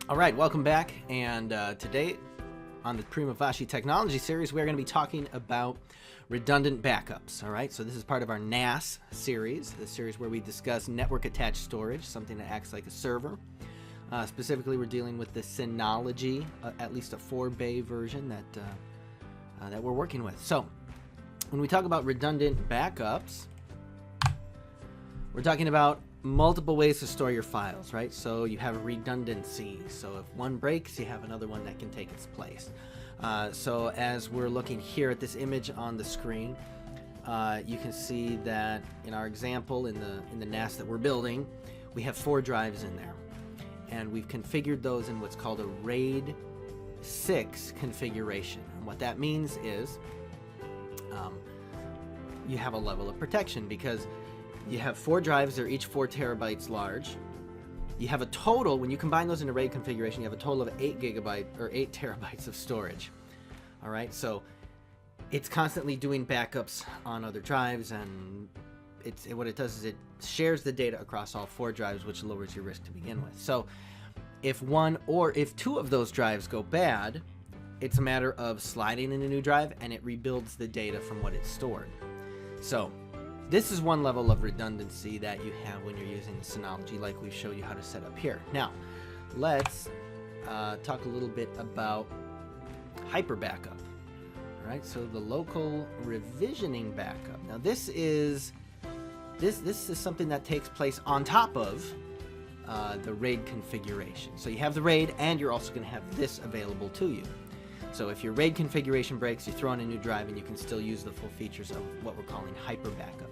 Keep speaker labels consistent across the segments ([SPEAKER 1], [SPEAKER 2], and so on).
[SPEAKER 1] All right, welcome back. And today on the Prima.Law Technology series, we're going to be talking about redundant backups. All right, so this is part of our NAS series, the series where we discuss network attached storage, something that acts like a server. Specifically, we're dealing with the Synology, at least a 4-bay version that we're working with. So when we talk about redundant backups, we're talking about multiple ways to store your files, right? So you have redundancy. So if one breaks, you have another one that can take its place. So as we're looking here at this image on the screen, you can see that in our example in the NAS that we're building, we have 4 drives in there, and we've configured those in what's called a RAID 6 configuration. And what that means is you have a level of protection because you have 4 drives. They're each 4 terabytes large. You have a total, when you combine those into RAID configuration, you have a total of 8 terabytes of storage. All right, so it's constantly doing backups on other drives, and what it does is it shares the data across all 4 drives, which lowers your risk to begin with. So if 1 or if 2 of those drives go bad, it's a matter of sliding in a new drive, and it rebuilds the data from what it's stored. So this is one level of redundancy that you have when you're using the Synology, like we show you how to set up here. Now, let's talk a little bit about hyper backup. All right, so the local revisioning backup. Now, this is something that takes place on top of the RAID configuration. So you have the RAID, and you're also going to have this available to you. So if your RAID configuration breaks, you throw in a new drive, and you can still use the full features of what we're calling hyper backup.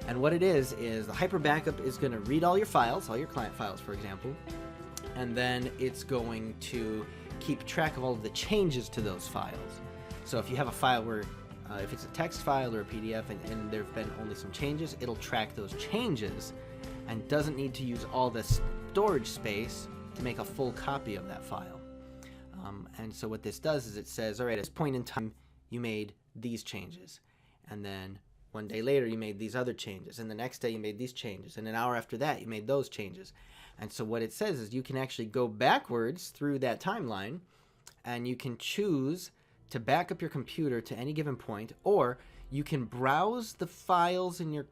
[SPEAKER 1] And what it is the hyper backup is going to read all your files, all your client files, for example, and then it's going to keep track of all of the changes to those files. So if you have a file where, if it's a text file or a PDF and there have been only some changes, it'll track those changes and doesn't need to use all the storage space to make a full copy of that file. And so what this does is it says, all right, at this point in time, you made these changes. And then one day later, you made these other changes. And the next day, you made these changes. And an hour after that, you made those changes. And so what it says is you can actually go backwards through that timeline, and you can choose to back up your computer to any given point, or you can browse the files in your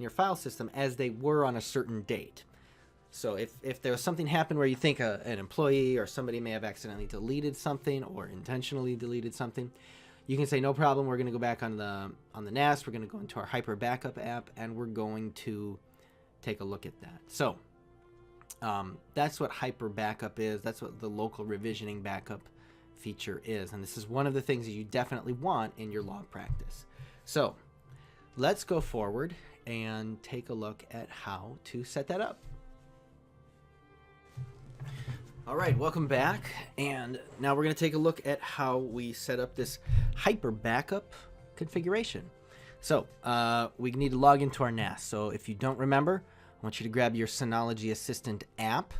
[SPEAKER 1] file system as they were on a certain date. So if there was something happened where you think an employee or somebody may have accidentally deleted something or intentionally deleted something, you can say, no problem, we're going to go back on the NAS, we're going to go into our hyper backup app, and we're going to take a look at that. So that's what hyper backup is. That's what the local revisioning backup feature is. And this is one of the things that you definitely want in your law practice. So let's go forward and take a look at how to set that up. All right, welcome back, and now we're going to take a look at how we set up this hyper backup configuration. So we need to log into our NAS. So if you don't remember, I want you to grab your Synology Assistant app,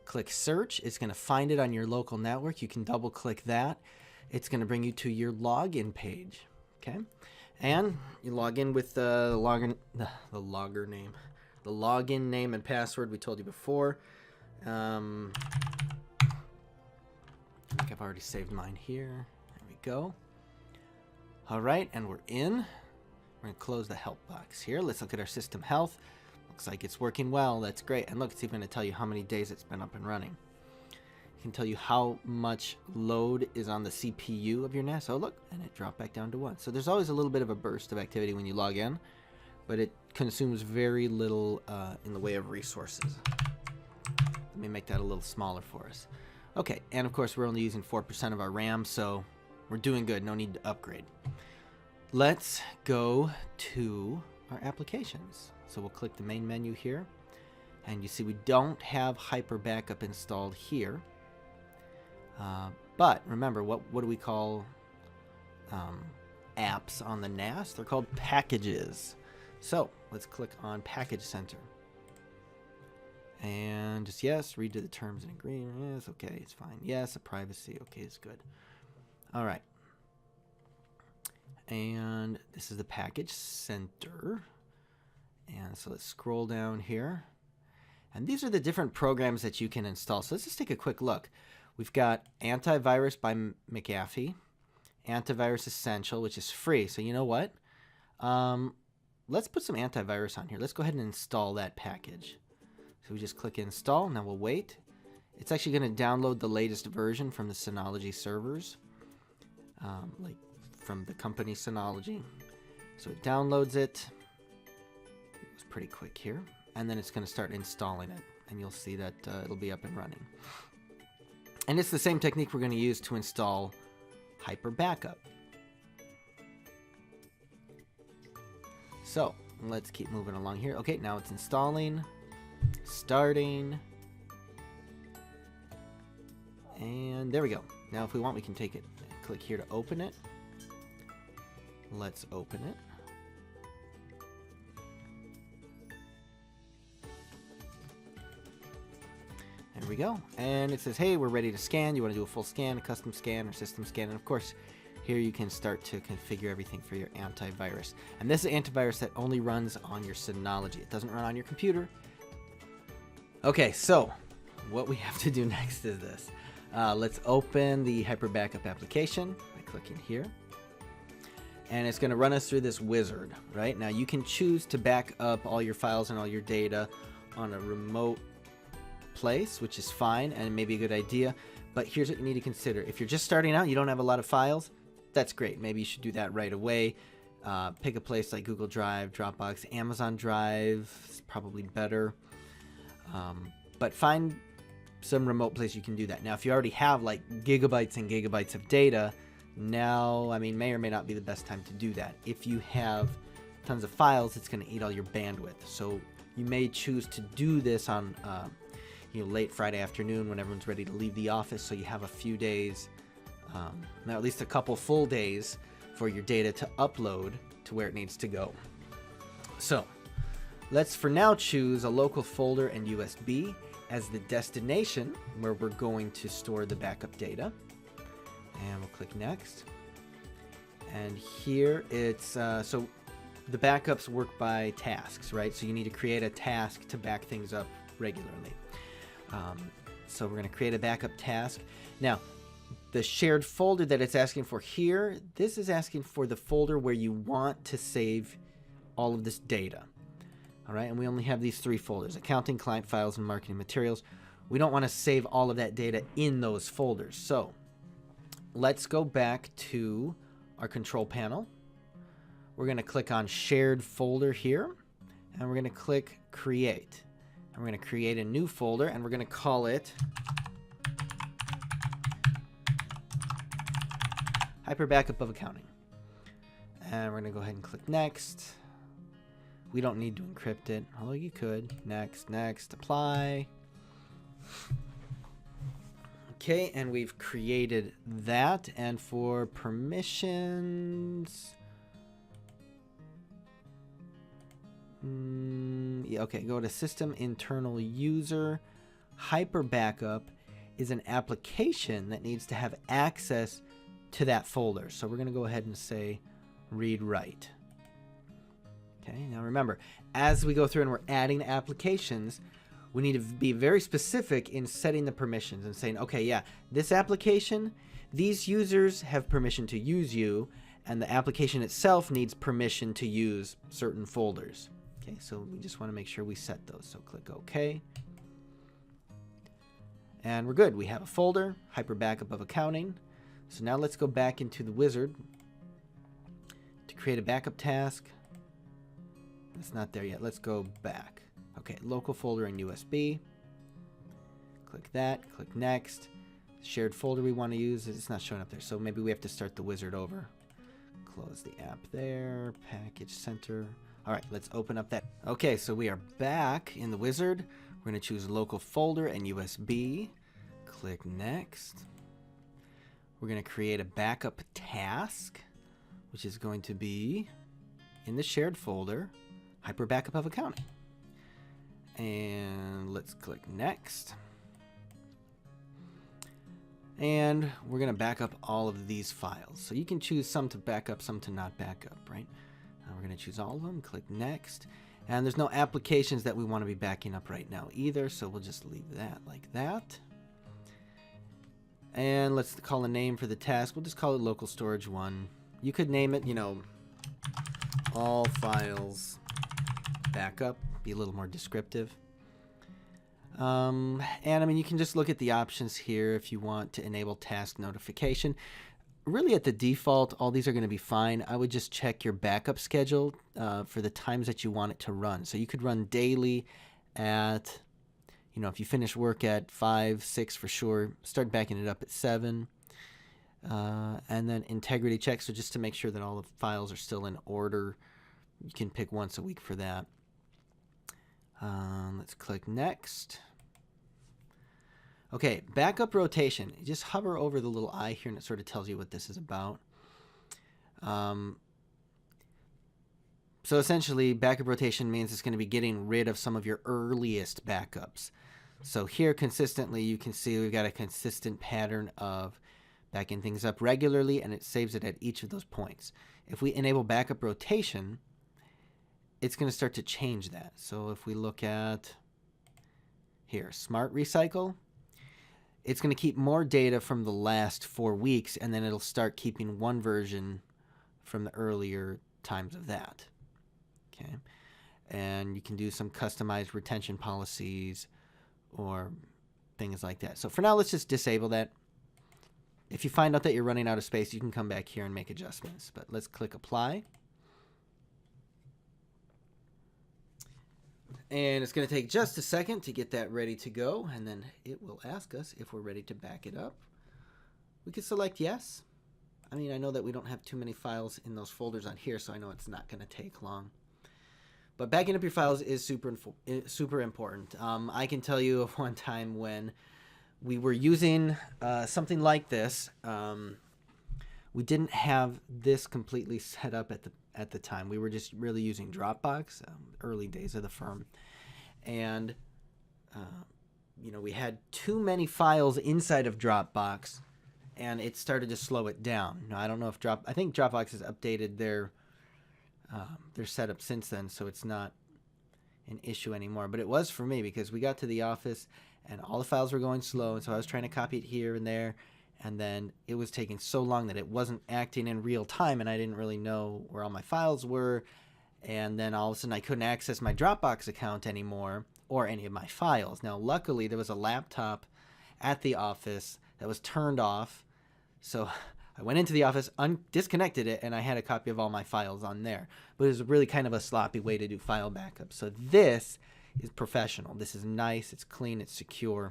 [SPEAKER 1] click search. It's going to find it on your local network. You can double click that. It's going to bring you to your login page, okay? And you log in with the login name and password we told you before. I think I've already saved mine here. There we go. All right, and we're in. We're going to close the help box here. Let's look at our system health. Looks like it's working well. That's great. And look, it's even going to tell you how many days it's been up and running. It can tell you how much load is on the CPU of your NAS. Oh, look, and it dropped back down to 1. So there's always a little bit of a burst of activity when you log in, but it consumes very little in the way of resources. Let me make that a little smaller for us. Okay, and of course we're only using 4% of our RAM, so we're doing good. No need to upgrade. Let's go to our applications. So we'll click the main menu here, and you see we don't have hyper backup installed here. But remember, what do we call apps on the NAS? They're called packages. So let's click on Package Center. And just yes, read to the terms and agreements. Yes, okay, it's fine. Yes, a privacy. Okay, it's good. All right. And this is the Package Center. And so let's scroll down here. And these are the different programs that you can install. So let's just take a quick look. We've got Antivirus by McAfee, Antivirus Essential, which is free. So you know what? Let's put some antivirus on here. Let's go ahead and install that package. So we just click install. Now we'll wait. It's actually going to download the latest version from the Synology servers, like from the company Synology. So it downloads it. It was pretty quick here. And then it's going to start installing it. And you'll see that it'll be up and running. And it's the same technique we're going to use to install Hyper Backup. So let's keep moving along here. Okay, now it's installing, starting, and there we go. Now if we want, we can take it, click here to open it. Let's open it. There we go. And it says, hey, we're ready to scan. You want to do a full scan, a custom scan, or system scan. And of course, here you can start to configure everything for your antivirus. And this is antivirus that only runs on your Synology. It doesn't run on your computer. Okay, so what we have to do next is this. Let's open the Hyper Backup application by clicking here. And it's going to run us through this wizard, right? Now you can choose to back up all your files and all your data on a remote place, which is fine and maybe a good idea. But here's what you need to consider. If you're just starting out, you don't have a lot of files, that's great. Maybe you should do that right away. Pick a place like Google Drive, Dropbox, Amazon Drive is probably better. But find some remote place you can do that. Now, if you already have like gigabytes and gigabytes of data, now, I mean, may or may not be the best time to do that. If you have tons of files, it's going to eat all your bandwidth. So you may choose to do this on late Friday afternoon when everyone's ready to leave the office, so you have a few days, now at least a couple full days for your data to upload to where it needs to go. So let's for now choose a local folder and USB as the destination where we're going to store the backup data. And we'll click next. And here it's, so the backups work by tasks, right? So you need to create a task to back things up regularly. So we're going to create a backup task. Now, the shared folder that it's asking for here, this is asking for the folder where you want to save all of this data. All right, and we only have these 3 folders: accounting, client files, and marketing materials. We don't want to save all of that data in those folders. So let's go back to our control panel. We're going to click on shared folder here, and we're going to click create. And we're going to create a new folder, and we're going to call it Hyper Backup of Accounting. And we're going to go ahead and click next. We don't need to encrypt it, although you could. Next, next, apply. Okay, and we've created that. And for permissions, yeah, okay, go to System Internal User. Hyper Backup is an application that needs to have access to that folder. So we're going to go ahead and say read write. Okay, now remember, as we go through and we're adding applications, we need to be very specific in setting the permissions and saying, okay, yeah, this application, these users have permission to use you, and the application itself needs permission to use certain folders. Okay, so we just want to make sure we set those. So click OK. And we're good. We have a folder, Hyper Backup of Accounting. So now let's go back into the wizard to create a backup task. It's not there yet. Let's go back. Okay, local folder and USB. Click that. Click next. Shared folder we want to use, it's not showing up there. So maybe we have to start the wizard over. Close the app there. Package center. All right, let's open up that. Okay, so we are back in the wizard. We're going to choose local folder and USB. Click next. We're going to create a backup task, which is going to be in the shared folder, Hyper Backup of Accounting. And let's click next. And we're going to back up all of these files. So you can choose some to back up, some to not back up, right? Now we're going to choose all of them, click next. And there's no applications that we want to be backing up right now either, so we'll just leave that like that. And let's call a name for the task. We'll just call it local storage 1. You could name it, you know, all files backup, be a little more descriptive. And I mean, you can just look at the options here if you want to enable task notification. Really, at the default, all these are going to be fine. I would just check your backup schedule for the times that you want it to run. So you could run daily at, you know, if you finish work at 5, 6 for sure, start backing it up at 7. And then integrity check, so just to make sure that all the files are still in order. You can pick once a week for that. Let's click next. Okay, backup rotation. You just hover over the little eye here and it sort of tells you what this is about. So essentially, backup rotation means it's going to be getting rid of some of your earliest backups. So here consistently you can see we've got a consistent pattern of backing things up regularly, and it saves it at each of those points. If we enable backup rotation, it's going to start to change that. So if we look at here, Smart Recycle, it's going to keep more data from the last 4 weeks, and then it'll start keeping one version from the earlier times of that. Okay, and you can do some customized retention policies or things like that. So for now, let's just disable that. If you find out that you're running out of space, you can come back here and make adjustments. But let's click Apply. And it's going to take just a second to get that ready to go, and then it will ask us if we're ready to back it up. We can select yes. I mean, I know that we don't have too many files in those folders on here, so I know it's not going to take long. But backing up your files is super important. I can tell you of one time when we were using something like this. We didn't have this completely set up at the time. We were just really using Dropbox, early days of the firm. And, you know, we had too many files inside of Dropbox, and it started to slow it down. Now, I don't know if I think Dropbox has updated their setup since then, so it's not an issue anymore. But it was for me, because we got to the office, and all the files were going slow, and so I was trying to copy it here and there, and then it was taking so long that it wasn't acting in real time, and I didn't really know where all my files were. And then all of a sudden I couldn't access my Dropbox account anymore or any of my files. Now, luckily, there was a laptop at the office that was turned off. So I went into the office, disconnected it, and I had a copy of all my files on there. But it was really kind of a sloppy way to do file backup. So this is professional. This is nice. It's clean. It's secure.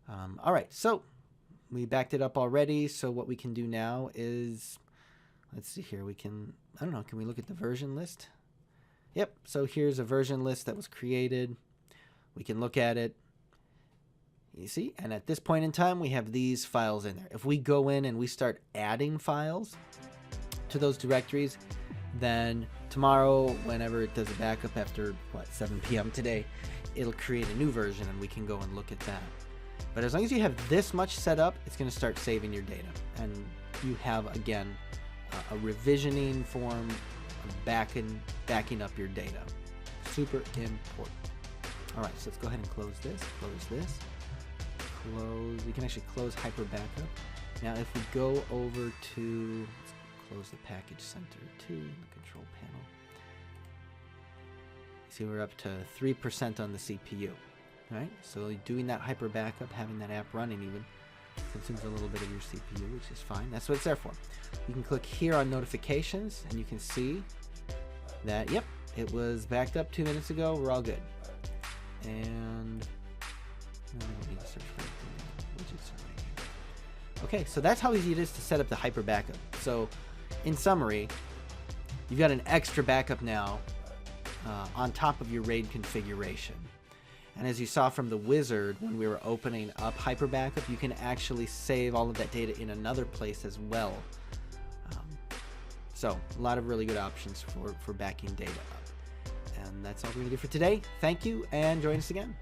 [SPEAKER 1] All right. So we backed it up already. So what we can do now is, let's see here. We can, I don't know, can we look at the version list? Yep. So here's a version list that was created. We can look at it. You see, and at this point in time, we have these files in there. If we go in and we start adding files to those directories, then tomorrow, whenever it does a backup after, 7 p.m. today, it'll create a new version, and we can go and look at that. But as long as you have this much set up, it's going to start saving your data. And you have, again, a revisioning form of backing up your data. Super important. All right, so let's go ahead and close this, close. We can actually close Hyper Backup. Now, if we go over to, let's close the Package Center too, the control panel. See, we're up to 3% on the CPU. All right, so doing that Hyper Backup, having that app running even, consumes a little bit of your CPU, which is fine. That's what it's there for. You can click here on notifications, and you can see that, yep, it was backed up 2 minutes ago. We're all good. And I don't need to search for anything. Widgets are right here. Okay, so that's how easy it is to set up the Hyper Backup. So, in summary, you've got an extra backup now on top of your RAID configuration. And as you saw from the wizard, when we were opening up Hyper Backup, you can actually save all of that data in another place as well. So a lot of really good options for backing data up. And that's all we're going to do for today. Thank you, and join us again.